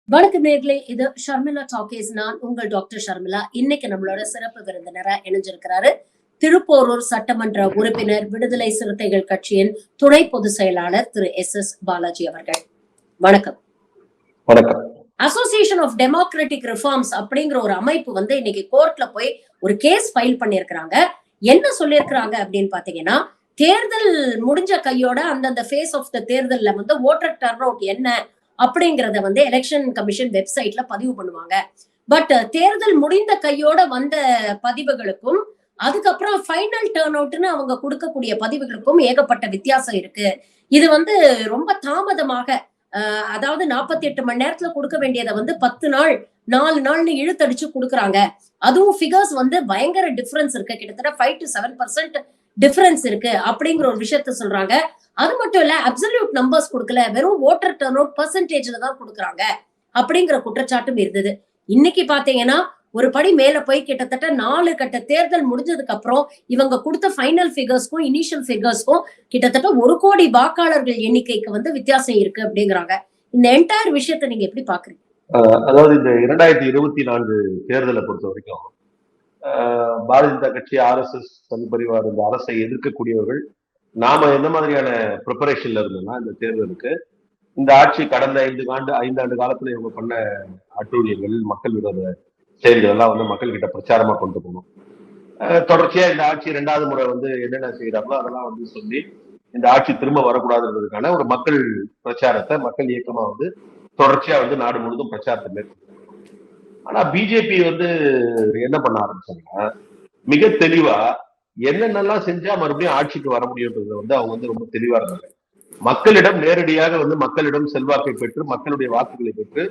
வணக்கம் நேர்களே, இது ஷர்மிளா டாக்கீஸ். நான் உங்கள் டாக்டர் ஷர்மிளா. இன்னைக்கு நம்மளோட சிறப்பு விருந்தினரா இணைஞ்சிருக்கிறாரு திருப்போரூர் சட்டமன்ற உறுப்பினர், விடுதலை சிறுத்தைகள் கட்சியின் துணை பொதுச் செயலாளர் திரு எஸ் பாலாஜி அவர்கள். வணக்கம். வணக்கம். அசோசியேஷன் ஆஃப் டெமோக்ராட்டிக் ரிஃபார்ம்ஸ் அப்படிங்கிற ஒரு அமைப்பு இன்னைக்கு கோர்ட்ல போய் ஒரு கேஸ் ஃபைல் பண்ணிருக்கிறாங்க. என்ன சொல்லிருக்கிறாங்க அப்படின்னு பாத்தீங்கன்னா, தேர்தல் முடிஞ்ச கையோட அந்தந்த ஃபேஸ் ஆஃப் த தேர்தல்ல ஓட்டர் டர்ன் அவுட் என்ன அப்படிங்கறத எலெக்ஷன் கமிஷன் வெப்சைட்ல பதிவு பண்ணுவாங்க. பட் தேர்தல் முடிந்த கையோட வந்த பதிவுகளுக்கும் அதுக்கப்புறம் ஃபைனல் டர்ன் அவுட்னு அவங்க கொடுக்கக்கூடிய பதிவுகளுக்கும் ஏகப்பட்ட வித்தியாசம் இருக்கு. இது ரொம்ப தாமதமாக, அதாவது 48 மணி நேரத்துல கொடுக்க வேண்டியதை 10 நாள் 4 நாள்னு இழுத்தடிச்சு கொடுக்குறாங்க. அதுவும் ஃபிகர்ஸ் பயங்கர டிஃபரன்ஸ் இருக்கு. கிட்டத்தட்ட 5 to 7% டிஃபரன்ஸ் இருக்கு அப்படிங்கிற ஒரு விஷயத்த சொல்றாங்க. அது மட்டும் இல்ல, அப்சல்யூட் நம்பர்ஸ் கொடுக்கல, வெறும் ஓட்டர் டர்ன் அவுட் பெர்சன்டேஜ்ல தான் கொடுக்குறாங்க அப்படிங்கிற குற்றச்சாட்டும் இருந்தது. இன்னைக்கு பாத்தீங்கன்னா ஒரு படி மேல போய் கிட்டத்தட்ட 4 கட்ட தேர்தல் முடிஞ்சதுக்கு அப்புறம் இவங்க கொடுத்த ஃபைனல் ஃபிகர்ஸ்க்கும் இனிஷியல் ஃபிகர்ஸ்க்கும் கிட்டத்தட்ட 1 கோடி வாக்காளர்கள் எண்ணிக்கைக்கு வித்தியாசம் இருக்கு அப்படிங்கிறாங்க. இந்த என்டையர் விஷயத்தை நீங்க எப்படி பாக்குறீங்க? அதாவது இந்த 2024 தேர்தலை பொறுத்த வரைக்கும் பாரதிய ஜனதா கட்சி, RSS, சங் பரிவார், இந்த அரசை எதிர்க்கக்கூடியவர்கள் நாம என்ன மாதிரியான ப்ரிப்பரேஷன்ல இருந்தோம்னா, இந்த தேர்தலுக்கு இந்த ஆட்சி கடந்த 5 ஆண்டு காலத்துல இவங்க பண்ண அட்டூழியங்கள், மக்கள் விரோத செயல்கள் எல்லாம் மக்கள் கிட்ட பிரச்சாரமா கொண்டு போகணும். தொடர்ச்சியா இந்த ஆட்சி 2வது முறை என்னென்ன செய்யறாங்களோ அதெல்லாம் சொல்லி இந்த ஆட்சி திரும்ப வரக்கூடாதுன்றதுக்கான ஒரு மக்கள் பிரச்சாரத்தை, மக்கள் இயக்கமா தொடர்ச்சியா நாடு முழுவதும் பிரச்சாரத்தை மேற்கொண்டு. ஆனா பிஜேபி என்ன பண்ண ஆரம்பிச்சாங்கன்னா, மிக தெளிவா என்னென்னலாம் செஞ்சா மறுபடியும் ஆட்சிக்கு வர முடியும்ன்றது அவங்க ரொம்ப தெளிவா இருந்தாங்க. மக்களிடம் நேரடியாக மக்களிடம் செல்வாக்கை பெற்று, மக்களுடைய வாக்குகளை பெற்று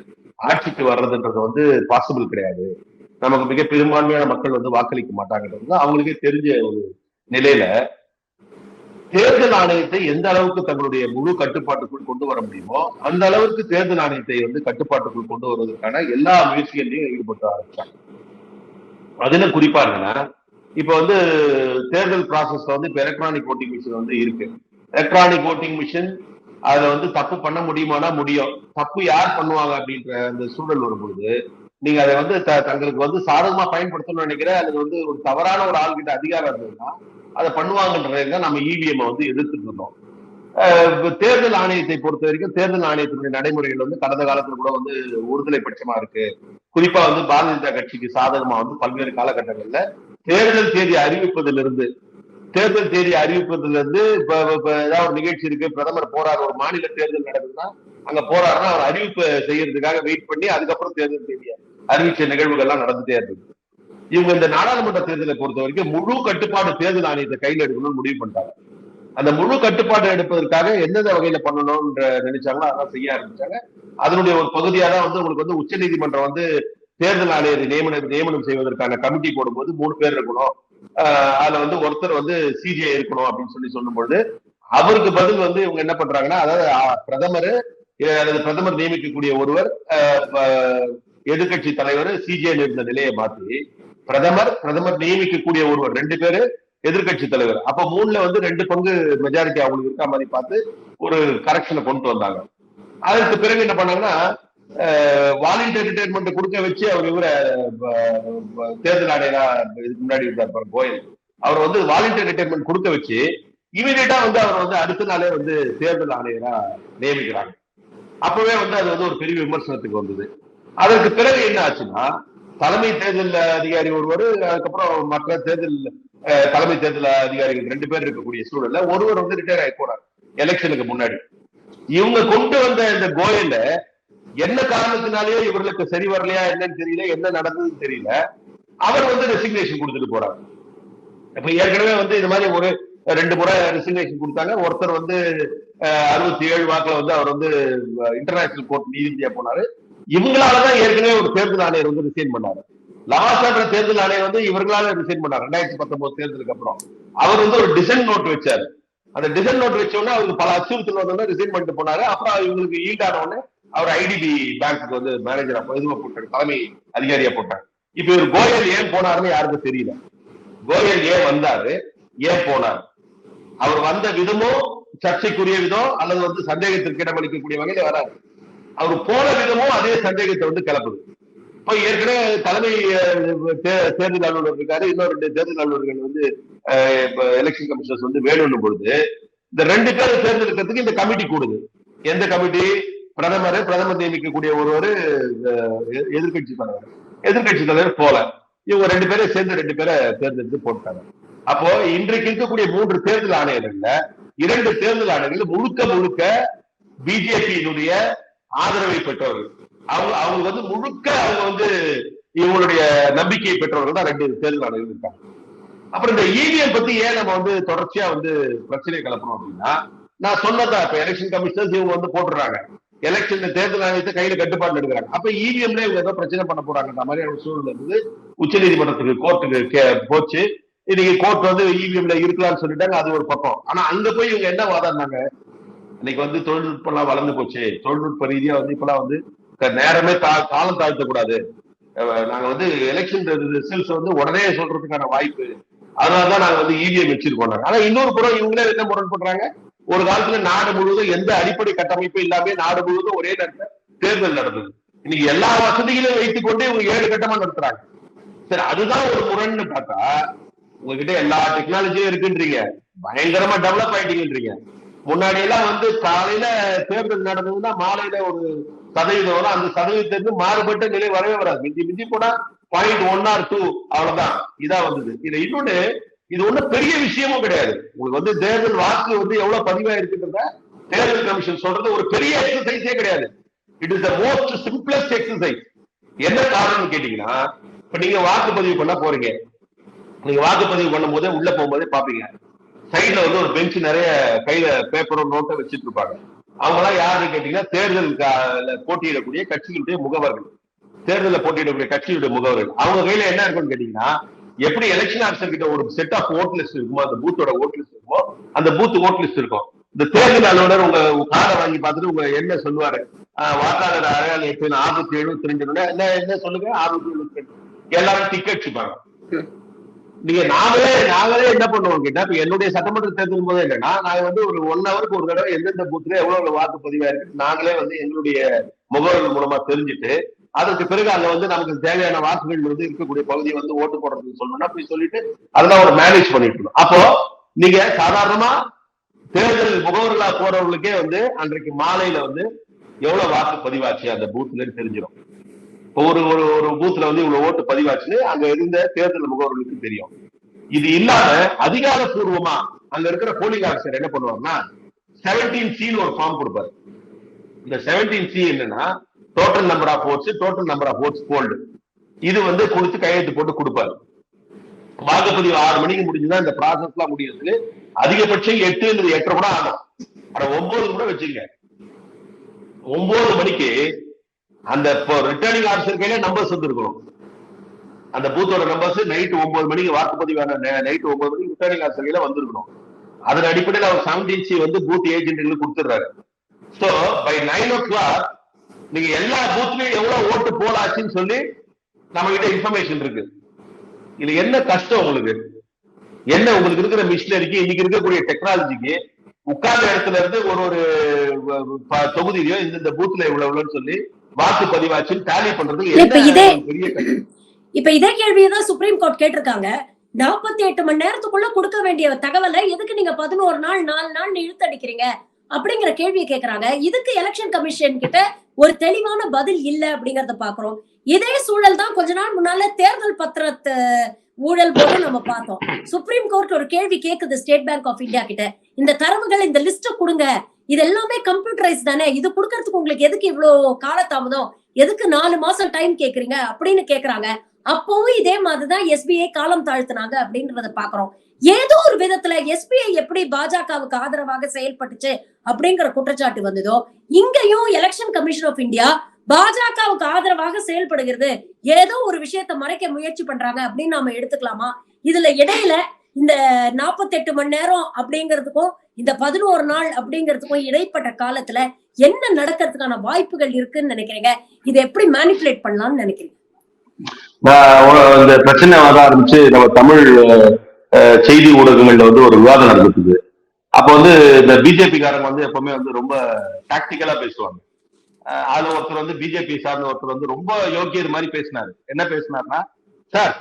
ஆட்சிக்கு வர்றதுன்றது பாசிபிள் கிடையாது. நமக்கு மிக பெரும்பான்மையான மக்கள் வாக்களிக்க மாட்டாங்கன்றது அவங்களுக்கே தெரிஞ்ச ஒரு நிலையில, தேர்தல் ஆணையத்தை எந்த அளவுக்கு தங்களுடைய முழு கட்டுப்பாட்டுக்குள் கொண்டு வர முடியுமோ அந்த அளவுக்கு தேர்தல் ஆணையத்தை கட்டுப்பாட்டுக்குள் கொண்டு வருவதற்கான எல்லா முயற்சிகளையும் ஈடுபட்டு ஆரம்பிச்சாங்க. அதுல குறிப்பா என்னன்னா, இப்ப தேர்தல் ப்ராசஸ்ல இப்ப எலக்ட்ரானிக் ஓட்டிங் மிஷின் இருக்கு. எலக்ட்ரானிக் ஓட்டிங் மிஷின் அதுல தப்பு பண்ண முடியுமானா முடியும். தப்பு யார் பண்ணுவாங்க அப்படின்ற அந்த சூழல் வரும் பொழுது, நீங்க அதை தங்களுக்கு சாதகமா பயன்படுத்தணும்னு நினைக்கிற, அல்லது ஒரு தவறான ஒரு ஆள்கிட்ட அதிகாரம் இருந்ததுன்னா அதை பண்ணுவாங்கன்றத நம்ம இவிஎம் எதிர்த்துட்டு இருந்தோம். தேர்தல் ஆணையத்தை பொறுத்த வரைக்கும் தேர்தல் ஆணையத்தினுடைய நடைமுறைகள் கடந்த காலத்துல கூட ஒருதலை பட்சமா இருக்கு. குறிப்பா பாரதிய ஜனதா கட்சிக்கு சாதகமா பல்வேறு காலகட்டங்கள்ல தேர்தல் தேதி அறிவிப்பதிலிருந்து இப்ப ஏதாவது ஒரு நிகழ்ச்சி இருக்கு, பிரதமர் போறாரு, ஒரு மாநில தேர்தல் நடக்குதுன்னா அங்க போறாருன்னா அவர் அறிவிப்பு செய்யறதுக்காக வெயிட் பண்ணி அதுக்கப்புறம் தேர்தல் தேதியை அறிவிச்ச நிகழ்வுகள்லாம் நடந்துட்டே இருக்கு. இவங்க இந்த நாடாளுமன்ற தேர்தலை பொறுத்த வரைக்கும் முழு கட்டுப்பாடு தேர்தல் ஆணையத்தை கையில் எடுக்கணும்னு முடிவு பண்ணிட்டாங்க. அந்த முழு கட்டுப்பாடு எடுப்பதற்காக எந்தெந்த வகையில பண்ணணும்ன்ற நினைச்சாங்களோ அதான் செய்ய ஆரம்பிச்சாங்க. அதனுடைய ஒரு பகுதியா தான் உங்களுக்கு உச்ச நீதிமன்றம் தேர்தல் ஆணையரை நியமனம் செய்வதற்கான கமிட்டி போடும்போது 3 பேர் இருக்கணும், அதுல ஒருத்தர் சிஜே இருக்கணும் அப்படின்னு சொல்லும்போது, அவருக்கு பதில் இவங்க என்ன பண்றாங்கன்னா, அதாவது பிரதமர் அல்லது பிரதமர் நியமிக்கக்கூடிய ஒருவர், எதிர்கட்சி தலைவர், சிஜே இருந்த நிலையை மாற்றி பிரதமர் நியமிக்கக்கூடிய ஒருவர், 2 பேரு எதிர்கட்சி தலைவர். அப்ப 3ல 2 பங்கு மெஜாரிட்டி அவங்களுக்கு இருக்க மாதிரி பார்த்து ஒரு கரெக்ஷனை கொண்டு வந்தாங்க. அதற்கு பிறகு என்ன பண்ணாங்கன்னா, வாலண்டியர் ரிட்டையர்மெண்ட் கொடுக்க வச்சு அவர் இவர தேர்தல் ஆணையரா இதுக்கு முன்னாடி இருந்தார் கோயல், அவர் வாலண்டியர் ரிட்டையர்மெண்ட் கொடுக்க வச்சு இமீடியட்டா அவர் அடுத்த நாளே தேர்தல் ஆணையரா நியமிக்கிறாங்க. அப்பவே அது ஒரு பெரிய விமர்சனத்துக்கு வந்தது. அதற்கு பிறகு என்ன ஆச்சுன்னா, தலைமை தேர்தல் அதிகாரி ஒருவர், அதுக்கப்புறம் மற்ற தலைமை தேர்தல் அதிகாரிகள் 2 பேர் இருக்கக்கூடிய சூழல்ல ஒருவர் ரிட்டையர் ஆகி போறார் எலெக்ஷனுக்கு முன்னாடி. இவங்க கொண்டு வந்த இந்த கோயல என்ன காரணத்தினாலேயோ இவர்களுக்கு சரி வரலையா என்னன்னு தெரியல, என்ன நடந்ததுன்னு தெரியல, அவர் ரெசிக்னேஷன் கொடுத்துட்டு போறாரு. இப்ப ஏற்கனவே இது மாதிரி ஒரு 2 முறை ரெசிக்னேஷன் கொடுத்தாங்க. ஒருத்தர் 67 வாக்குல அவர் இன்டர்நேஷனல் கோர்ட் நீதிபதியா போனாரு. இவங்களாலதான் ஏற்கனவே ஒரு தேர்தல் ஆணையர் ரிசைன் பண்ணாரு. லாவாசான்ற தேர்தல் ஆணையர் இவர்களால ரிசைன் பண்ணாரு 2019 தேர்தலுக்கு அப்புறம். அவர் ஒரு டிசைன் நோட் வச்சாரு. அந்த டிசைன் நோட் வச்சோடனே அவருக்கு பல அச்சுறுத்தல் வந்தோடனே ரிசைன் பண்ணிட்டு போனாரு. அப்புறம் இவங்களுக்கு ஈல்டான உடனே அவர் ஐடிபி பேங்க்கு மேனேஜரா இதுவா போட்டாரு, தலைமை அதிகாரியா போட்டாரு. இப்ப இவர் கோயல் ஏன் போனாருன்னு யாருக்கும் தெரியல. கோயல் ஏன் வந்தாரு, ஏன் போனார், அவர் வந்த விதமோ சர்ச்சைக்குரிய விதம் அல்லது சந்தேகத்திற்கு இடமளிக்கக்கூடிய வகையில வராது. அவர் போன விதமும் அதே சந்தேகத்தை வந்து கிளப்புது. இப்ப ஏற்கனவே தலைமை தேர்தல் அலுவலர் இருக்காரு, இன்னொரு 2 தேர்தல் அலுவலர்கள் வந்து எலெக்ஷன் கமிஷனர்ஸ் வந்து வேணும்னு பொழுது இந்த 2 பேர் தேர்ந்தெடுக்கிறதுக்கு இந்த கமிட்டி கூடுது. எந்த கமிட்டி? பிரதமர் நியமிக்கக்கூடிய ஒருவர், எதிர்கட்சி தலைவர் போல, இவங்க 2 பேரை சேர்ந்து 2 பேரை தேர்ந்தெடுத்து போட்டாங்க. அப்போ இன்றைக்கு இருக்கக்கூடிய 3 தேர்தல் ஆணையர்கள்ல 2 தேர்தல் ஆணையர்கள் முழுக்க பிஜேபியினுடைய ஆதரவை பெற்றவர்கள். அவங்க வந்து முழுக்க அவங்க வந்து இவங்களுடைய நம்பிக்கையை பெற்றவர்கள் தான் 2 தேர்தல் ஆணையர்கள் இருக்காங்க. அப்புறம் இந்த இவிஎம் பத்தி ஏன் நம்ம வந்து தொடர்ச்சியா வந்து பிரச்சனை கிளப்பணும் அப்படின்னா, நான் சொன்னதா இப்ப எலெக்ஷன் கமிஷனர்ஸ் இவங்க வந்து போட்டுறாங்க, எலெக்ஷன் தேர்தல் ஆணையத்தை கையில கட்டுப்பாடு எடுக்கிறாங்க. அப்ப இவிஎம்ல இவங்க ஏதோ பிரச்சனை பண்ண போறாங்க மாதிரியான சூழ்நிலை இருந்து உச்ச நீதிமன்றத்துக்கு கோர்ட்டுக்கு போச்சு. இன்னைக்கு கோர்ட் வந்து இவிஎம்ல இருக்கலாம்னு சொல்லிட்டாங்க, அது ஒரு பக்கம். ஆனா அங்க போய் இவங்க என்ன வாதாடினாங்க, இன்னைக்கு வந்து தொழில்நுட்பம் எல்லாம் வளர்ந்து போச்சு, தொழில்நுட்ப ரீதியா வந்து இப்பெல்லாம் வந்து நேரமே காலம் தாழ்த்தக்கூடாது, நாங்க வந்து எலெக்ஷன் ரிசல்ட்ஸ் வந்து உடனே சொல்றதுக்கான வாய்ப்பு, அதனாலதான் நாங்க வந்து இவிஎம் வச்சிருக்கோம். ஆனா இன்னொரு புறம் இவங்களே என்ன முரண்படுறாங்க, ஒரு காலத்துல நாடு முழுவதும் எந்த அடிப்படை கட்டமைப்பு இல்லாம நாடு முழுவதும் ஒரே நேரத்தில் தேர்தல் நடந்தது. இன்னைக்கு எல்லா வசதிகளையும் வைத்துக் கொண்டு இவங்க 7 கட்டமா நடத்துறாங்க. சரி, அதுதான் ஒரு முரண்னு பார்த்தா, உங்ககிட்ட எல்லா டெக்னாலஜியும் இருக்குன்றீங்க, பயங்கரமா டெவலப் ஆயிட்டீங்கன்றீங்க. முன்னாடி எல்லாம் வந்து காலையில தேர்தல் நடந்ததுன்னா மாலையில ஒரு சதவீதம் வரும், அந்த சதவீதத்திலிருந்து மாறுபட்ட நிலை வரவே வராது. மிஞ்சி போனா 0.1 or 2 அவ்வளவுதான். இதா வந்தது. இது இன்னொன்னு, இது ஒண்ணும் பெரிய விஷயமும் கிடையாது. உங்களுக்கு வந்து தேர்தல் வாக்கு வந்து எவ்வளவு பதிவாயிருக்குன்றத தேர்தல் கமிஷன் சொல்றது ஒரு பெரிய எக்ஸசைஸே கிடையாது. It is the most simplest exercise. என்ன காரணம்னு கேட்டீங்கன்னா, இப்ப நீங்க வாக்குப்பதிவு பண்ண போறீங்க, நீங்க வாக்குப்பதிவு பண்ணும் போதே உள்ள போகும்போதே பாப்பீங்க, சைட்ல வந்து ஒரு பெஞ்ச் நிறைய கையில பேப்பரும் நோட்டை வச்சுட்டு இருப்பாங்க. அவங்க எல்லாம் யாருன்னு கேட்டீங்கன்னா, தேர்தல் போட்டியிடக்கூடிய கட்சிகளுடைய முகவர்கள், தேர்தலில் போட்டியிடக்கூடிய கட்சியுடைய முகவர்கள். அவங்க கையில என்ன இருக்குன்னு கேட்டீங்கன்னா, எப்படி எலெக்ஷன் ஆஃபீஸர் கிட்ட ஒரு செட் ஆஃப் ஓட் லிஸ்ட் இருக்குமோ, அந்த பூத்தோட ஓட் லிஸ்ட் இருக்குமோ, அந்த பூத் ஓட் லிஸ்ட் இருக்கும். இந்த தேர்தல் அலுவலர் உங்க கார்டை வாங்கி பார்த்துட்டு உங்க என்ன சொல்லுவாரு, வாக்காளர் அடையாளம் எப்படி 673 என்ன சொல்லுங்க, 672 எல்லாரும் டிக்கெட் வச்சுப்பாங்க. நீங்க நாங்களே என்ன பண்ணுவோம் கேட்டா, இப்ப என்னுடைய சட்டமன்ற தேர்தல் போது என்னன்னா, நாங்க வந்து ஒரு 1 ஹவருக்கு ஒரு தடவை எந்தெந்த பூத்துல எவ்வளவு வாக்கு பதிவா இருக்கு நாங்களே வந்து எங்களுடைய முகவர்கள் மூலமா தெரிஞ்சுட்டு, அதற்கு பிறகு அங்க வந்து நமக்கு தேவையான வாக்குகள் வந்து இருக்கக்கூடிய பகுதியை வந்து ஓட்டு போடுறதுக்கு சொல்லணும்னா போய் சொல்லிட்டு அதெல்லாம் ஒரு மேனேஜ் பண்ணிட்டு இருக்கணும். அப்போ நீங்க சாதாரணமா தேர்தல் முகவர்களா போறவங்களுக்கே வந்து அன்றைக்கு மாலையில வந்து எவ்வளவு வாக்கு பதிவாச்சு அந்த பூத்துல தெரிஞ்சிடும். ஒரு ஒரு பூத்துல வந்து இவ்வளவு ஓட்டு பதிவாச்சுன்னு அங்க இருந்த தேர்தல் முகவர்களுக்கு தெரியும். இது இல்லாம அதிகாரப்பூர்வமா அங்க இருக்கிற போலிங் ஆஃபீஸர் என்ன பண்ணுவாருன்னா, 17C ஒரு ஃபார்ம் கொடுப்பாரு. இந்த 17C என்னன்னா, total number of votes, total number of votes polled, இது வந்து கொடுத்து கையெழுத்து போட்டு கொடுப்பாரு. வாக்குப்பதிவு 6 மணிக்கு முடிஞ்சுதான் இந்த ப்ராசஸ் எல்லாம் முடியறதுக்கு அதிகபட்சம் 8 8:30 கூட ஆகும். ஆனா 9 கூட வச்சுங்க. 9 மணிக்கு அந்த ரிட்டர்னிங் ஆஃபீஸர் கையில நம்பர்ஸ் வந்து இருக்கணும். அந்த பூத்தோட நம்பர்ஸ் நைட் 9 மணிக்கு வாக்குப்பதிவான நைட் 9 மணிக்கு ரிட்டர்னிங் ஆஃபீஸர் கையில வந்திருக்கணும். அதன் அடிப்படையில் அவர் 17C வந்து பூத் ஏஜென்ட்களுக்கு கொடுத்துடுறாரு. சோ பை 9 o'clock நீங்க எல்லா பூத்லயும் எவ்வளவு ஓட்டு போலாச்சுன்னு சொல்லி நம்ம கிட்ட இன்ஃபர்மேஷன் இருக்கு. இது என்ன கஷ்டம் உங்களுக்கு, என்ன உங்களுக்கு இருக்கிற மிஷினரிக்கு, இன்னைக்கு இருக்கக்கூடிய டெக்னாலஜிக்கு உட்கார்ந்த இடத்துல இருந்து ஒரு தொகுதியிலயோ இந்த பூத்ல எவ்வளவுன்னு சொல்லி வாக்கு பதிவாச்சுன்னு டேலி பண்றது பெரிய கஷ்டம். இப்ப இதே கேள்வியதான் சுப்ரீம் கோர்ட் கேட்டிருக்காங்க. 48 மணி நேரத்துக்குள்ள கொடுக்க வேண்டிய தகவலை எதுக்கு நீங்க 11 நாள் 4 நாள் இழுத்தடிக்கிறீங்க அப்படிங்கிற கேள்வியை கேட்கறாங்க. இதுக்கு எலெக்ஷன் கமிஷன் கிட்ட ஒரு தெளிவான பதில் இல்ல அப்படிங்கறத பாக்குறோம். இதே சூழல் தான் கொஞ்ச நாள் முன்னால தேர்தல் பத்திரத்தை ஊழல் போது நம்ம பார்த்தோம். சுப்ரீம் கோர்ட் ஒரு கேள்வி கேக்குது ஸ்டேட் பேங்க் ஆஃப் இந்தியா கிட்ட, இந்த தரவுகள் இந்த லிஸ்ட கொடுங்க, இது எல்லாமே கம்ப்யூட்டரைஸ் தானே, இது கொடுக்கறதுக்கு உங்களுக்கு எதுக்கு இவ்வளவு காலதாமதம், எதுக்கு 4 மாசம் டைம் கேக்குறீங்க அப்படின்னு கேக்குறாங்க. அப்பவும் இதே மாதிரிதான் எஸ்பிஐ காலம் தாழ்த்தினாங்க அப்படின்றத பாக்குறோம். ஏதோ ஒரு விதத்துல எஸ்பிஐ எப்படி பாஜகவுக்கு ஆதரவாக செயல்பட்டுச்சு அப்படிங்கிற குற்றச்சாட்டு வந்ததோ, இங்கேயும் எலெக்ஷன் கமிஷன் ஆஃப் இந்தியா பாஜகவுக்கு ஆதரவாக செயல்படுகிறது, ஏதோ ஒரு விஷயத்தை மறைக்க முயற்சி பண்றாங்க அப்படின்னு நாம எடுத்துக்கலாமா? இதுல இடையில இந்த 48 மணி நேரம் அப்படிங்கிறதுக்கும் இந்த 11 நாள் அப்படிங்கிறதுக்கும் இடைப்பட்ட காலத்துல என்ன நடக்கிறதுக்கான வாய்ப்புகள் இருக்குன்னு நினைக்கிறீங்க? இதை எப்படி மேனிபுலேட் பண்ணலாம்னு நினைக்கிறீங்க? இந்த பிரச்சனை வர ஆரம்பிச்சு நம்ம தமிழ் செய்தி ஊடகங்கள்ல வந்து ஒரு விவாதம் நடந்துட்டு, அப்ப வந்து இந்த பிஜேபி காரங்க வந்து எப்பவுமே வந்து ரொம்ப டாக்டிக்கலா பேசுவாங்க. அது ஒருத்தர் வந்து பிஜேபி சார்ந்த ஒருத்தர் வந்து ரொம்ப யோக்கியர் மாதிரி பேசினாரு. என்ன பேசினாருன்னா, சார்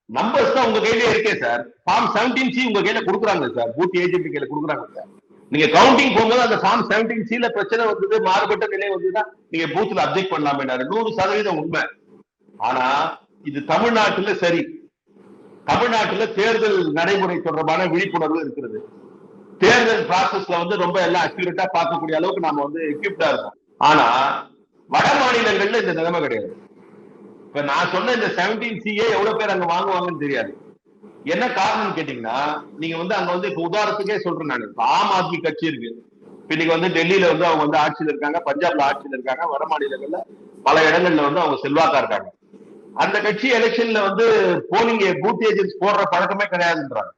நம்பர்ஸ் தான் உங்க கையிலே இருக்கே சார், ஃபார்ம் 17C உங்க கையில கொடுக்குறாங்க சார், பூத் ஏஜென்ட் கையில கொடுக்குறாங்க சார். நீங்க கவுண்டிங் போகும்போது அந்த ஃபார்ம் 17C பிரச்சனை வந்தது, மாறுபட்ட நிலை வந்துதான் நீங்க பூத்துல அப்ஜெக்ட் பண்ணலாமே. 100% உண்மை. ஆனா இது தமிழ்நாட்டுல சரி, தமிழ்நாட்டுல தேர்தல் நடைமுறை தொடர்பான விழிப்புணர்வு இருக்கிறது. தேர்தல் ப்ராசஸ்ல வந்து ரொம்ப எல்லாம் அக்யூரேட்டா பார்க்கக்கூடிய அளவுக்கு நாம வந்து எக்யூப்டா இருக்கோம். ஆனா வட மாநிலங்கள்ல இந்த நிலைமை கிடையாது. இப்ப நான் சொன்ன இந்த 17CA எவ்வளவு பேர் அங்க வாங்குவாங்கன்னு தெரியாது. என்ன காரணம் கேட்டீங்கன்னா, நீங்க வந்து அங்க வந்து இப்ப உதாரணத்துக்கே சொல்றேன் நான், ஆம் ஆத்மி கட்சி இருக்கு. இன்னைக்கு வந்து டெல்லியில வந்து அவங்க வந்து ஆட்சியில் இருக்காங்க, பஞ்சாப்ல ஆட்சியில் இருக்காங்க, வட மாநிலங்கள்ல பல இடங்கள்ல வந்து அவங்க செல்வாக்கா இருக்காங்க. அந்த கட்சி எலெக்ஷன்ல வந்து போலிங் பூத் ஏஜென்ட்ஸ் போடுற பழக்கமே கிடையாதுன்றாங்க.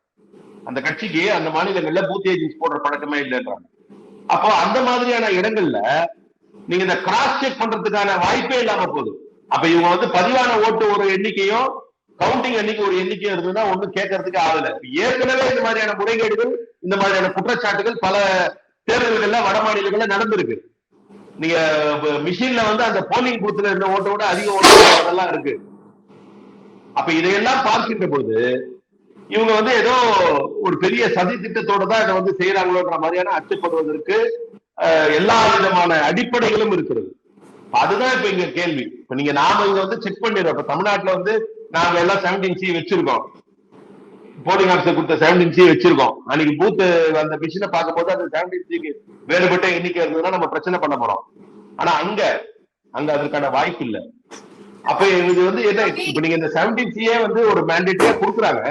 அந்த கட்சிக்கு அந்த மாநிலங்கள்ல பூத் ஏஜென்ட்ஸ் போடுற பழக்கமே இல்லைன்றாங்க. அப்போ அந்த மாதிரியான இடங்கள்ல நீங்க இந்த கிராஸ் செக் பண்றதுக்கான வாய்ப்பே இல்லாம போகுது. அப்ப இவங்க வந்து பதிவான ஓட்டு ஒரு எண்ணிக்கையும் கவுண்டிங் எண்ணிக்கை ஒரு எண்ணிக்கையும் இருந்ததுன்னா ஒண்ணும் கேட்கறதுக்கு ஆகல. ஏற்கனவே இந்த மாதிரியான முறைகேடுகள், இந்த மாதிரியான குற்றச்சாட்டுகள் பல தேர்தல்கள்ல வட மாநிலங்கள்ல நடந்திருக்கு. நீங்க மிஷின்ல வந்து அந்த போலிங் பூத்துல இருந்த ஓட்டை விட அதிக ஓட்டெல்லாம் இருக்கு. அப்ப இதையெல்லாம் பார்க்கின்ற பொழுது இவங்க வந்து ஏதோ ஒரு பெரிய சதி திட்டத்தோட தான் இதை வந்து செய்யறாங்களோன்ற மாதிரியான அச்சப்படுவதற்கு எல்லா விதமான அடிப்படைகளும் இருக்கிறது. அதுதான் இப்ப இங்க கேள்வி. இப்ப நீங்க நாம இங்க வந்து செக் பண்ணிடுறோம். இப்ப தமிழ்நாட்டுல வந்து நாங்க எல்லாம் 17C வச்சிருக்கோம், போலிங் ஆஃபீஸர் கொடுத்த 17C வச்சிருக்கோம். அன்னைக்கு பூத் அந்த மிஷினை பார்க்கும் போது அந்த 17Cக்கு வேறுபட்ட எண்ணிக்கை இருந்ததுன்னா நம்ம பிரச்சனை பண்ண போறோம். ஆனா அங்க அதற்கான வாய்ப்பு இல்லை. அப்ப இது வந்து என்ன, இப்ப நீங்க இந்த 17CA வந்து ஒரு மேண்டேட்டரியா கொடுக்குறாங்க.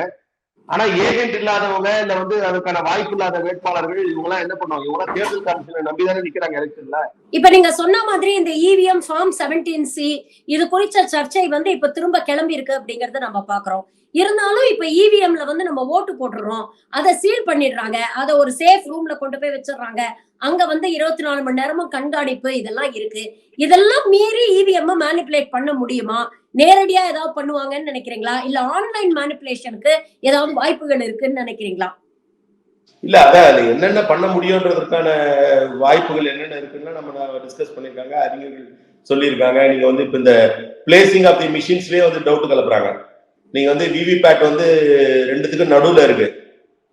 ஆனா ஏஜென்ட் இல்லாதவங்க இல்ல வந்து அதுக்கான வாய்ப்பு இல்லாத வேட்பாளர்கள் இவங்க எல்லாம் என்ன பண்ணுவாங்க? இவங்க தேர்தல் கமிஷனை நம்பிதானே நிக்கிறாங்க எலெக்ஷன்ல. இப்ப நீங்க சொன்ன மாதிரி இந்த இவிஎம் ஃபார்ம் 17C இது குறித்த சர்ச்சை வந்து இப்ப திரும்ப கிளம்பி இருக்கு அப்படிங்கறத நம்ம பாக்குறோம். இருந்தாலும் இப்ப இவிஎம்ல வந்து நம்ம ஓட்டு போட்டுறோம், அதை சீல் பண்ணிடுறாங்க, அதை ஒரு சேஃப் ரூம்ல கொண்டு போய் வச்சிடறாங்க. அங்க வந்து 24 மணி நேரமும் கண்காணிப்பு இதெல்லாம் இருக்கு. இதெல்லாம் மீறி இவிஎம் மேனிபுலேட் பண்ண முடியுமா? நேரடியா ஏதாவது பண்ணுவாங்கன்னு நினைக்கிறீங்களா, இல்ல ஆன்லைன் மேனிபுலேஷனுக்கு ஏதாவது வாய்ப்புகள் இருக்குன்னு நினைக்கிறீங்களா? இல்ல அதான் என்னென்ன பண்ண முடியும்ன்றதுக்கான வாய்ப்புகள் என்னென்ன இருக்குன்னு நம்ம டிஸ்கஸ் பண்ணிருக்காங்க, அறிஞர்கள் சொல்லியிருக்காங்க. நீங்க வந்து இப்ப இந்த பிளேசிங் ஆஃப் தி மிஷின்ஸ்லயே வந்து டவுட் கலப்புறாங்க. நீங்க வந்து விவிபேட் வந்து ரெண்டுத்துக்கும் நடுவுல இருக்கு.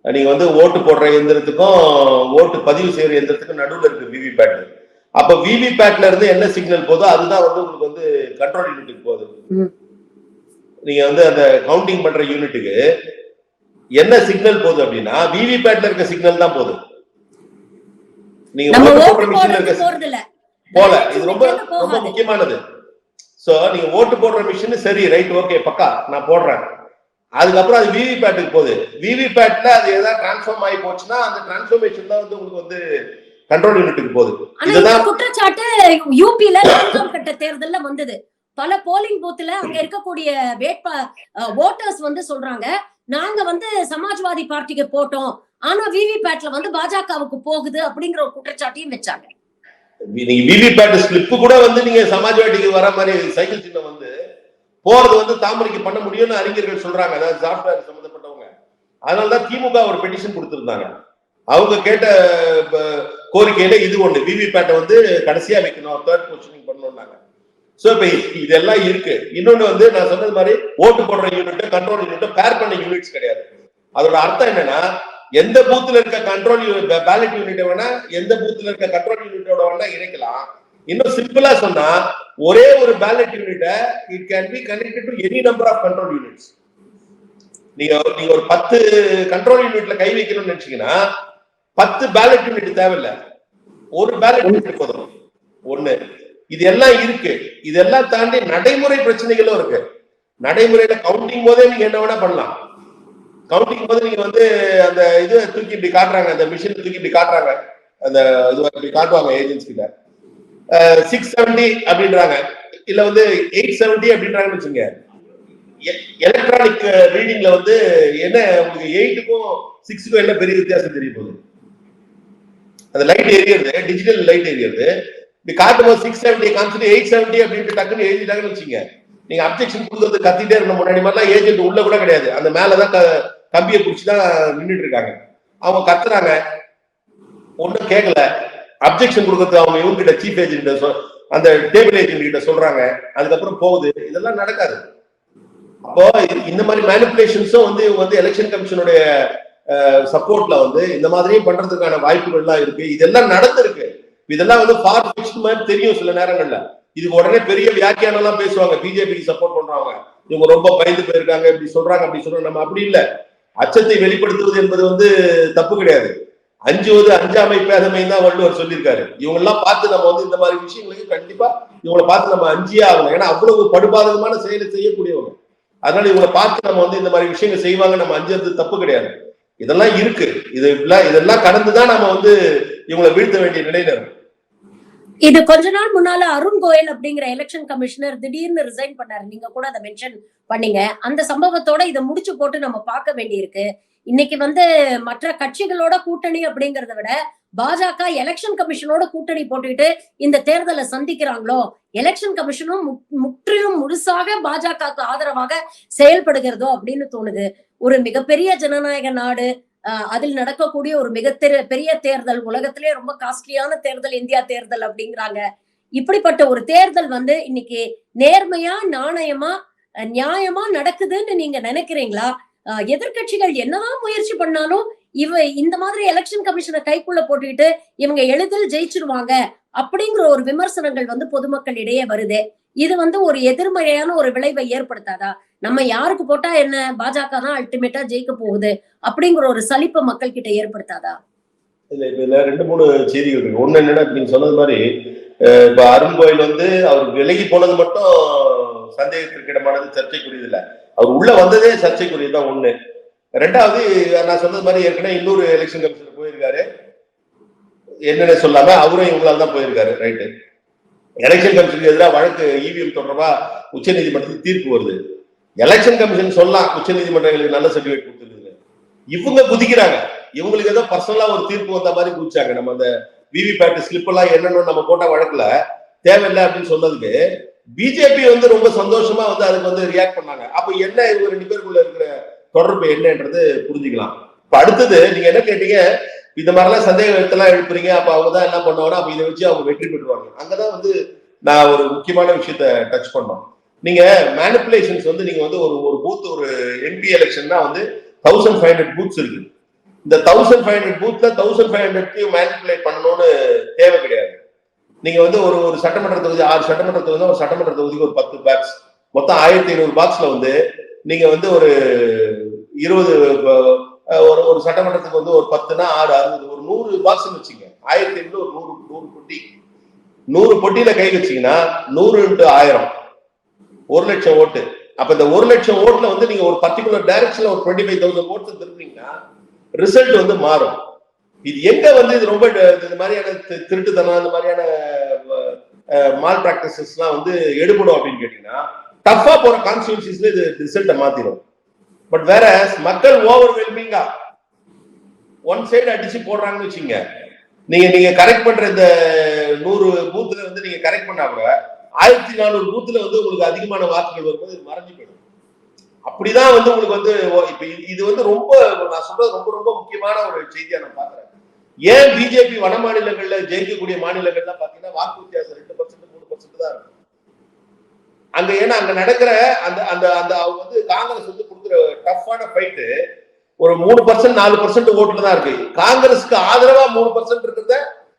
நீங்க வந்து ஓட்டு போடுற எந்திரத்துக்கும் ஓட்டு பதிவு செய்யற எந்திரத்துக்கும் நடுவுல இருக்கு விவிபேட். அப்ப விவிபேட்ல இருந்து என்ன சிக்னல் போதோ அதுதான் வந்து உங்களுக்கு வந்து கண்ட்ரோல் யூனிட்டுக்கு போகுது. நீங்க வந்து அந்த கவுண்டிங் பண்ற யூனிட்டுக்கு என்ன சிக்னல் போகுது அப்படின்னா விவிபேட்ல இருக்க சிக்னல் தான் போகுது. நீங்க ஓட்டு போடுற மிஷின்ல இருக்க போல. இது ரொம்ப ரொம்ப முக்கியமானது. சோ நீங்க ஓட்டு போடுற மிஷின் சரி, ரைட், ஓகே, பக்கா நான் போடுறேன். அதுக்கப்புறம் அது விவிபேட்டுக்கு போகுது. விவிபேட்ல அது ஏதாவது டிரான்ஸ்ஃபார்ம் ஆகி போச்சுன்னா அந்த டிரான்ஸ்ஃபார்மேஷன் தான் வந்து உங்களுக்கு வந்து கண்ட்ரோல் யூனிட்டுக்கு போகுது. இதுதான் குற்றச்சாட்டு யூபில 4ஆம் கட்ட தேர்தல்ல வந்தது. பல போலிங் பூத்ல அங்க இருக்கக்கூடிய ஓட்டர்ஸ் வந்து சொல்றாங்க, நாங்க வந்து சமாஜ்வாதி பார்ட்டிக்கு போட்டோம், ஆனா விவிபேட்ல வந்து பாஜகவுக்கு போகுது அப்படிங்கிற ஒரு குற்றச்சாட்டையும் வச்சாங்க. நீங்க விவிபேட் ஸ்லிப் கூட வந்து நீங்க சமாஜ்வாடிக்கு வர மாதிரி சைக்கிள் சின்னம் வந்து போறது வந்து தாமரைக்கு பண்ண முடியும்னு அறிஞர்கள் சொல்றாங்க, அதாவது சாஃப்ட்வேர் சம்பந்தப்பட்டவங்க. அதனாலதான் திமுக ஒரு பெட்டிஷன் கொடுத்திருந்தாங்க. அவங்க கேட்ட கோரிக்கையில இது ஒண்ணு, விவிபேட்டை வந்து கடைசியா வைக்கணும், தேர்ட் பொசிஷனிங் பண்ணணும்னாங்க. சோ இப்ப இதெல்லாம் இருக்கு. இன்னொன்னு வந்து நான் சொன்னது மாதிரி ஓட்டு போடுற யூனிட் கண்ட்ரோல் யூனிட் பேர் பண்ண யூனிட்ஸ் கிடையாது. அதோட அர்த்தம் என்னன்னா, எந்த பூத்துல இருக்க கண்ட்ரோல் பேலட் யூனிட் வேணா எந்த பூத்துல இருக்க கண்ட்ரோல் யூனிட்டோட வேணா இணைக்கலாம். இன்னும் சிம்பிளா சொன்னா, ஒரே ஒரு பேலட் யூனிட்டை it can be connected to any number of control units. நீங்க ஒரு 10 கண்ட்ரோல் யூனிட்ல கை வைக்கணும்னு நினைச்சீங்கன்னா 10 பேலட் யூனிட் தேவையில்லை, ஒரு பேலட் யூனிட் போதும். ஒண்ணு இது எல்லாம் இருக்கு. இதெல்லாம் தாண்டி நடைமுறை பிரச்சனைகளும் இருக்கு. நடைமுறையில கவுண்டிங் போதே நீங்க என்ன வேணா பண்ணலாம். கவுண்டிங் போது நீங்க வந்து அந்த இது தூக்கி இப்படி காட்டுறாங்க, அந்த மிஷின் தூக்கி இப்படி காட்டுறாங்க, அந்த இது இப்படி காட்டுவாங்க ஏஜென்சி கிட்ட 670 அப்படின்றாங்க, இல்ல வந்து 870 அப்படின்றாங்கன்னு வச்சுங்க. எலக்ட்ரானிக் ரீடிங்ல வந்து என்ன உங்களுக்கு 8க்கும் 6க்கும் என்ன பெரிய வித்தியாசம் தெரிய போகுது? அந்த லைட் எரியுது, டிஜிட்டல் லைட் எரியுது. இப்படி காட்டும் போது 670 காமிச்சிட்டு 870 அப்படின்ட்டு டக்குன்னு எழுதிட்டாங்கன்னு வச்சுங்க. நீங்க அப்ஜெக்ஷன் கொடுக்கறது கத்திட்டே இருந்த முன்னாடி மாதிரிலாம் ஏஜென்ட் உள்ள கூட கிடையாது. அந்த மேலதான் கம்பியை பிடிச்சிதான் நின்றுட்டு இருக்காங்க. அவங்க கத்துறாங்க, ஒன்னும் கேட்கல. அப்ஜெக்ஷன் கொடுக்கறது அவங்க இவங்க கிட்ட சீஃப் ஏஜென்ட் அந்த டேபிள் ஏஜென்ட் கிட்ட சொல்றாங்க, அதுக்கப்புறம் போகுது. இதெல்லாம் நடக்காது. அப்போ இந்த மாதிரி மேனிபுலேஷன்ஸும் வந்து இவங்க வந்து எலெக்ஷன் கமிஷனுடைய சப்போர்ட்ல வந்து இந்த மாதிரியும் பண்றதுக்கான வாய்ப்புகள் எல்லாம் இருக்கு. இதெல்லாம் நடந்திருக்கு. இதெல்லாம் வந்து ஃபார் ஃபிக்ஸ்ட் மாதிரி தெரியும் சில நேரங்கள்ல. இதுக்கு உடனே பெரிய வியாக்கியானம் எல்லாம் பேசுவாங்க, பிஜேபிக்கு சப்போர்ட் பண்றாங்க, இவங்க ரொம்ப பயந்து போயிருக்காங்க, இப்படி சொல்றாங்க அப்படி சொல்றாங்க. நம்ம அப்படி இல்லை. அச்சத்தை வெளிப்படுத்துவது என்பது வந்து தப்பு கிடையாது. அஞ்சுவது அஞ்சாமை பேதமை தான் வள்ளுவர் சொல்லியிருக்காரு. இவங்க எல்லாம் பார்த்து நம்ம வந்து இந்த மாதிரி விஷயங்களுக்கு கண்டிப்பா இவங்களை பார்த்து நம்ம அஞ்சியே ஆகணும். ஏன்னா அவ்வளவு படுபாதகமான செயலை செய்யக்கூடியவங்க. அதனால இவங்களை பார்த்து நம்ம வந்து இந்த மாதிரி விஷயங்கள் செய்வாங்க, நம்ம அஞ்சது தப்பு கிடையாது. இதெல்லாம் இருக்கு. இதெல்லாம் கடந்துதான் நம்ம வந்து இவங்களை வீழ்த்த வேண்டிய நிலையில இருக்கு. இது கொஞ்ச நாள் முன்னால அருண் கோயல் அப்படிங்கிற எலெக்ஷன் கமிஷனர் திடீர்னு ரிசைன் பண்ணாரு. நீங்க கூட அதை மென்ஷன் பண்ணீங்க. அந்த சம்பவத்தோட இதை முடிச்சு போட்டு நம்ம பார்க்க வேண்டியிருக்கு. இன்னைக்கு வந்து மற்ற கட்சிகளோட கூட்டணி அப்படிங்கறத விட பாஜக எலெக்ஷன் கமிஷனோட கூட்டணி போட்டுக்கிட்டு இந்த தேர்தலை சந்திக்கிறாங்களோ, எலெக்ஷன் கமிஷனும் முற்றிலும் முழுசாக பாஜகவுக்கு ஆதரவாக செயல்படுகிறதோ அப்படின்னு தோணுது. ஒரு மிகப்பெரிய ஜனநாயக நாடு, அதில் நடக்கக்கூடிய ஒரு பெரிய தேர்தல், உலகத்திலே ரொம்ப காஸ்ட்லியான தேர்தல் இந்தியா தேர்தல் அப்படிங்கிறாங்க. இப்படிப்பட்ட ஒரு தேர்தல் வந்து இன்னைக்கு நேர்மையா, நாணயமா, நியாயமா நடக்குதுன்னு நீங்க நினைக்கிறீங்களா? எதிர்கட்சிகள் என்னதான் முயற்சி பண்ணாலும் இந்த மாதிரி எலெக்ஷன் கமிஷனை கைக்குள்ள போட்டுக்கிட்டு இவங்க எளிதில் ஜெயிச்சிருவாங்க அப்படிங்கிற ஒரு விமர்சனங்கள் வந்து பொதுமக்களிடையே வருது. இது வந்து ஒரு எதிர்மறையான ஒரு விளைவை ஏற்படுத்தாதா? நம்ம யாருக்கு போட்டா என்ன, பாஜக தான் அல்டிமேட்டா ஜெயிக்க போகுது அப்படிங்கிற ஒரு சலிப்பை மக்கள் கிட்ட ஏற்படுத்தாதா? இல்ல, இதுல 2-3 செய்திகள் இருக்கு. ஒண்ணு என்னன்னா, நீங்க சொன்னது மாதிரி இப்ப அருண் கோயில் வந்து அவர் விலகி போனது மட்டும் சந்தேகத்திற்கு இடமானது, சர்ச்சைக்குரியது இல்ல. அவர் உள்ள வந்ததே சர்ச்சைக்குரியதுதான் ஒண்ணு. ரெண்டாவது, நான் சொன்னது மாதிரி ஏற்கனவே இன்னொரு எலெக்ஷன் கமிஷனர் போயிருக்காரு, என்னன்னு சொல்லாம அவரும் இவங்களால தான் போயிருக்காரு. ரைட்டு. எலெக்ஷன் கமிஷனுக்கு எதிராக வழக்கு இவிஎம் தொடர்பா உச்ச நீதிமன்றத்துக்கு தீர்ப்பு வருது. எலெக்ஷன் கமிஷன் சொல்லலாம் உச்ச நீதிமன்றங்களுக்கு நல்ல சர்டிபிகேட் கொடுத்துருக்கு, இவங்க குதிக்கிறாங்க. இவங்களுக்கு ஏதோ பர்சனலா ஒரு தீர்ப்பு வந்த மாதிரி குதிச்சாங்க. நம்ம அந்த விவிபேட் ஸ்லிப் எல்லாம் என்னன்னு நம்ம போட்ட வழக்குல தேவையில்லை அப்படின்னு சொன்னதுக்கு பிஜேபி வந்து ரொம்ப சந்தோஷமா வந்து அதுக்கு வந்து ரியாக்ட் பண்ணாங்க. அப்ப என்ன இவங்க 2 பேருக்குள்ள இருக்கிற தொடர்பு என்னன்றது புரிஞ்சுக்கலாம். இப்ப அடுத்தது நீங்க என்ன கேட்டீங்க, இந்த மாதிரிலாம் சந்தேகத்தெல்லாம் எழுப்புறீங்க, அப்ப அவங்க தான் என்ன பண்ணுவாங்கன்னா அப்ப இதை வச்சு அவங்க வெற்றி பெற்றுவாங்க. அங்கதான் வந்து நான் ஒரு முக்கியமான விஷயத்த டச் பண்ணோம். நீங்க மேனிபுலேஷன்ஸ் வந்து நீங்க வந்து ஒரு பூத், ஒரு எம்பி எலெக்ஷன்னா வந்து 1500 பூத்ஸ் இருக்கு. இந்த 1500 பூத்ல 1500 மேனிபுலேட் பண்ணணும்னு தேவை கிடையாது. நீங்க வந்து ஒரு சட்டமன்ற தொகுதி 6 சட்டமன்ற தொகுதி, ஒரு சட்டமன்ற தொகுதிக்கு ஒரு 10 பாக்ஸ், மொத்தம் 1500 பாக்ஸ்ல வந்து நீங்க வந்து ஒரு 20 ஒரு சட்டமன்றத்துக்கு வந்து ஒரு 10னா 6 60 ஒரு 100 பாக்ஸ் வச்சுங்க. 1500 ஒரு 100 பொட்டி, 100 பொட்டியில கை வச்சீங்கன்னா 100 × 1000 1 லட்சம் ஓட்டு. அப்ப இந்த 1 லட்சம் ஓட்டுல வந்து நீங்க ஒரு பர்டிகுலர் டைரக்ஷன்ல ஒரு 25,000 ஓட்டு திருப்பினீங்கன்னா ரிசல்ட் வந்து மாறும். இது எங்க வந்து இது ரொம்ப இந்த மாதிரியான திருட்டுத்தனம், இந்த மாதிரியான மால் பிராக்டிசஸ் எல்லாம் வந்து எடுபடும் அப்படின்னு கேட்டீங்கன்னா, டஃபா போற கான்ஸ்டிடியூன்சிஸ்ல இது ரிசல்ட்டை மாத்திரும். பட் வேற மக்கள் ஓவர்வெல்மிங்கா ஒன் சைடு அடிச்சு போடுறாங்கன்னு வச்சுங்க, நீங்க கரெக்ட் பண்ற இந்த 100 பூத்துல வந்து நீங்க கரெக்ட் பண்ணா கூட 1400 பூத்துல வந்து உங்களுக்கு அதிகமான வாக்குகள் வரும்போது இது மறைஞ்சு போயிடும். அப்படிதான் வந்து உங்களுக்கு வந்து இப்ப இது வந்து ரொம்ப, நான் சொல்றது ரொம்ப ரொம்ப முக்கியமான ஒரு செய்தியா நான் பாக்குறேன். ஏன் பிஜேபி வட மாநிலங்கள்ல ஜெயிக்கக்கூடிய மாநிலங்கள்ல பாத்தீங்கன்னா வாக்கு வித்தியாசம் 2% 3% தான் இருக்கும் அங்க. ஏன்னா அங்க நடக்கிற அந்த அந்த அந்த அவங்க வந்து காங்கிரஸ் வந்து கொடுக்குற டஃப்பான ஃபைட்டு ஒரு 3% 4% ஓட்டுல தான் இருக்கு. காங்கிரஸ்க்கு ஆதரவா 3% இருக்கிறத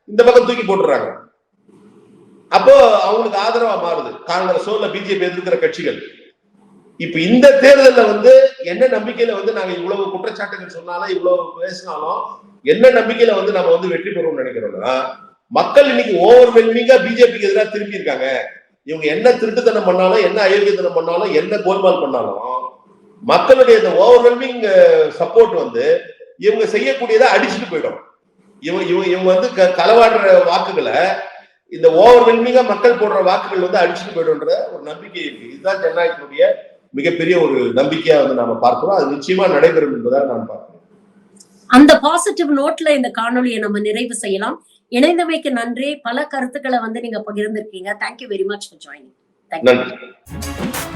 இந்த பக்கம் தூக்கி போட்டுறாங்க. அப்போ அவங்களுக்கு ஆதரவா மாறுது காங்கிரஸோ இல்ல பிஜேபி எதிர்க்கிற கட்சிகள். இப்ப இந்த தேர்தலில் வந்து என்ன நம்பிக்கையில வந்து நாங்க இவ்வளவு குற்றச்சாட்டுகள் சொன்னாலும் இவ்வளவு பேசினாலும் என்ன நம்பிக்கையில வந்து நம்ம வந்து வெற்றி பெறுவோம்னு நினைக்கிறோம்னா, மக்கள் இன்னைக்கு ஓவர்வெல்மிங்கா பிஜேபிக்கு எதிராக திரும்பி இருக்காங்க. இவங்க என்ன திருட்டுத்தனம் பண்ணாலும், என்ன அயோக்கியத்தனம் பண்ணாலும், என்ன கோல்மால் பண்ணாலும் மக்களுடைய இந்த ஓவர்வெல்மிங் சப்போர்ட் வந்து இவங்க செய்யக்கூடியதை அடிச்சுட்டு போயிடும். இவங்க வந்து களவாடுற வாக்குகளை இந்த ஓவர்வெல்மிங்கா மக்கள் போடுற வாக்குகள் வந்து அடிச்சுட்டு போயிடும்ன்ற ஒரு நம்பிக்கை இருக்கு. இதுதான் ஜனநாயகத்தினுடைய மிகப்பெரிய ஒரு நம்பிக்கையா வந்து நாம பார்க்கிறோம். அது நிச்சயமா நடைபெறும் என்பதாக நான் பார்க்கிறேன். அந்த பாசிட்டிவ் நோட்ல இந்த காணொலியை நம்ம நிறைவு செய்யலாம். இணைந்தமைக்கு நன்றி. பல கருத்துக்களை வந்து நீங்க பகிர்ந்திருக்கீங்க. Thank you very much for joining. நன்றி.